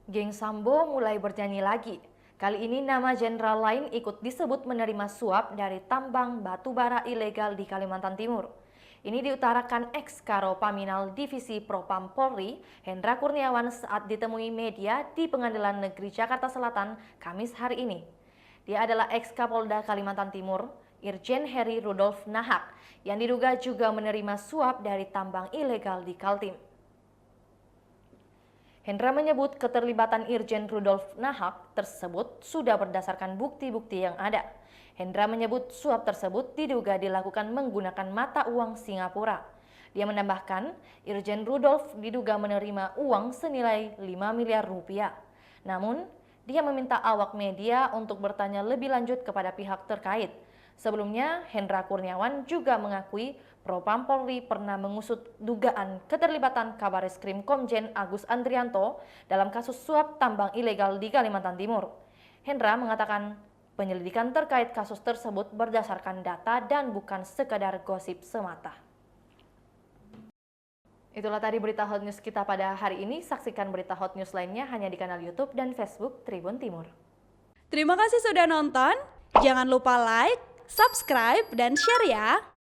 Geng Sambo mulai bernyanyi lagi. Kali ini nama jenderal lain ikut disebut menerima suap dari tambang batu bara ilegal di Kalimantan Timur. Ini diutarakan ex-Karo Paminal Divisi Propam Polri, Hendra Kurniawan saat ditemui media di Pengadilan Negeri Jakarta Selatan, Kamis hari ini. Dia adalah ex-Kapolda Kalimantan Timur, Irjen Heri Rudolf Nahak, yang diduga juga menerima suap dari tambang ilegal di Kaltim. Hendra menyebut keterlibatan Irjen Rudolf Nahak tersebut sudah berdasarkan bukti-bukti yang ada. Hendra menyebut suap tersebut diduga dilakukan menggunakan mata uang Singapura. Dia menambahkan, Irjen Rudolf diduga menerima uang senilai 5 miliar rupiah. Namun, dia meminta awak media untuk bertanya lebih lanjut kepada pihak terkait. Sebelumnya, Hendra Kurniawan juga mengakui Propam Polri pernah mengusut dugaan keterlibatan Kabareskrim Komjen Agus Andrianto dalam kasus suap tambang ilegal di Kalimantan Timur. Hendra mengatakan penyelidikan terkait kasus tersebut berdasarkan data dan bukan sekadar gosip semata. Itulah tadi berita hot news kita pada hari ini. Saksikan berita hot news lainnya hanya di kanal YouTube dan Facebook Tribun Timur. Terima kasih sudah nonton. Jangan lupa like, subscribe, dan share ya.